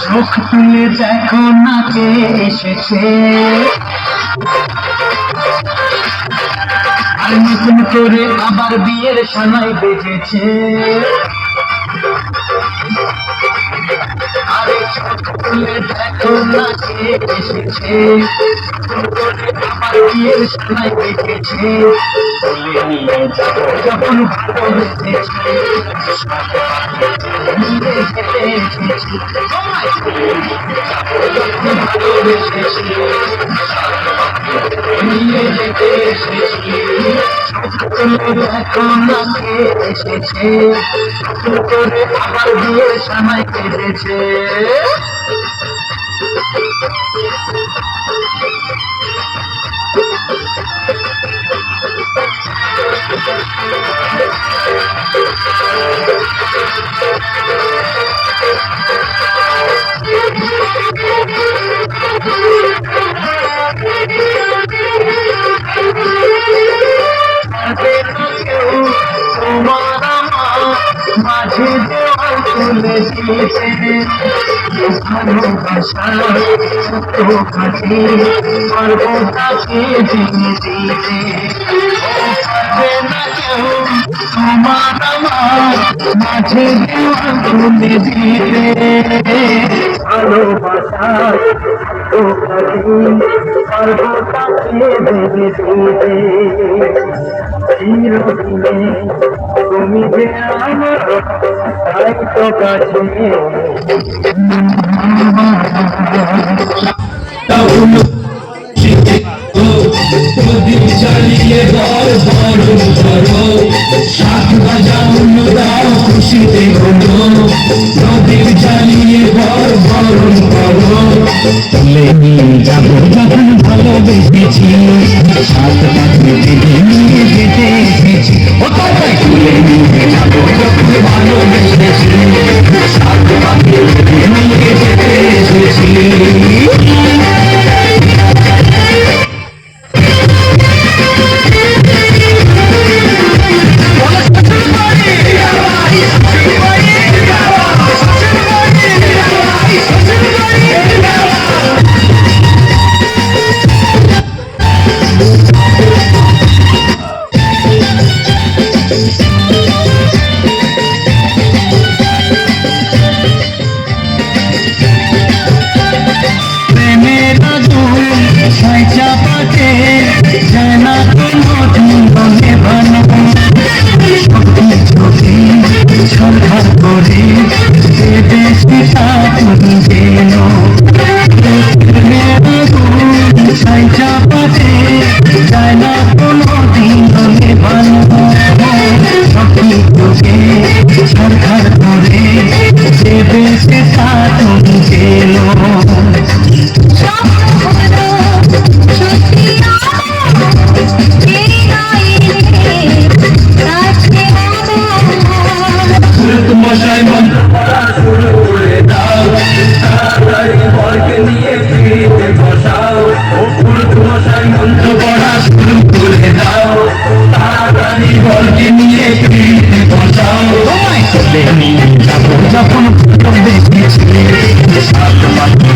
চোখ তুলে দেখো না কে এসেছে, আর নতুন করে আবার বিয়ের সানাই বেজেছে। আরে চোখ তুলে দেখো না কে এসেছে, আমার বিয়ের সানাই বেজেছে। বলে নিয়ে যাবো যখন ভালোবেসেছি, নিয়ে যেতে এসেছি, ভালোবেসেছি, নিয়ে যেতে এসেছি। দেখো না কে এসেছে, করে আবার বিয়ের সময় কেটেছে। মাঝে দেওয়াল তুলে দিয়েছে, ভালোবাসা ছোট খাটে পর্বতাকে ভেঙে দিতে। পারবে না কেউ তোমার আমার মাঝে দেওয়াল তুলে দিতে। ভালোবাসা ছোট খাটে পর্বতাকে ভেঙে দিতে। চিরদিনে তুমি যে আমার তাই তো কাছে প্রদীপ জ্বালিয়ে বর বরণ করো, শাক বাজানো দাও খুশিতে হলো। প্রদীপ জ্বালিয়ে বর বরণ করো, তুলে নিয়ে যাবো যখন ভালোবেসেছি, সাত পাখি দিকে নিয়ে যেতে এসেছি। ও তাই তুলে নিয়ে যাবো যখন ভালোবেসেছি, সাত পাখি দিকে নিয়ে যেতে এসেছি। চাপাতে যায় না কোনো জীবনে বানাবো চোখে সন্ধান করে দেশে তুমি যেন চাপাতে যায় না কোনো জীবনে বানাবো চোখে সন্ধান করে দেশে তুমি যেন। মশাই মন্ত্র পড়া শুরু করে দাও, তাড়াতাড়ি বরকে নিয়ে ফিরিতে বসাও। ও পুরুত মশাই মন্ত্র পড়া শুরু করে দাও, তাড়াতাড়ি বরকে নিয়ে ফিরিতে বসাও। চলে নিয়ে যাবো যখন ভালোবেসেছি, সাত পাখি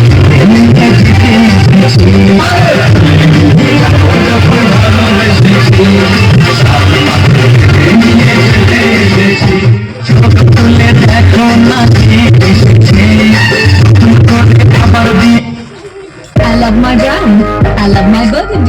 নিয়ে যেতে এসেছি। যখন ভালোবেসেছি, সাত পাখি নিয়ে যেতে এসেছি। চোখ তুলে দেখো না কে এসেছে, আবার দিয়ে। I love my brand. I love my burgundy.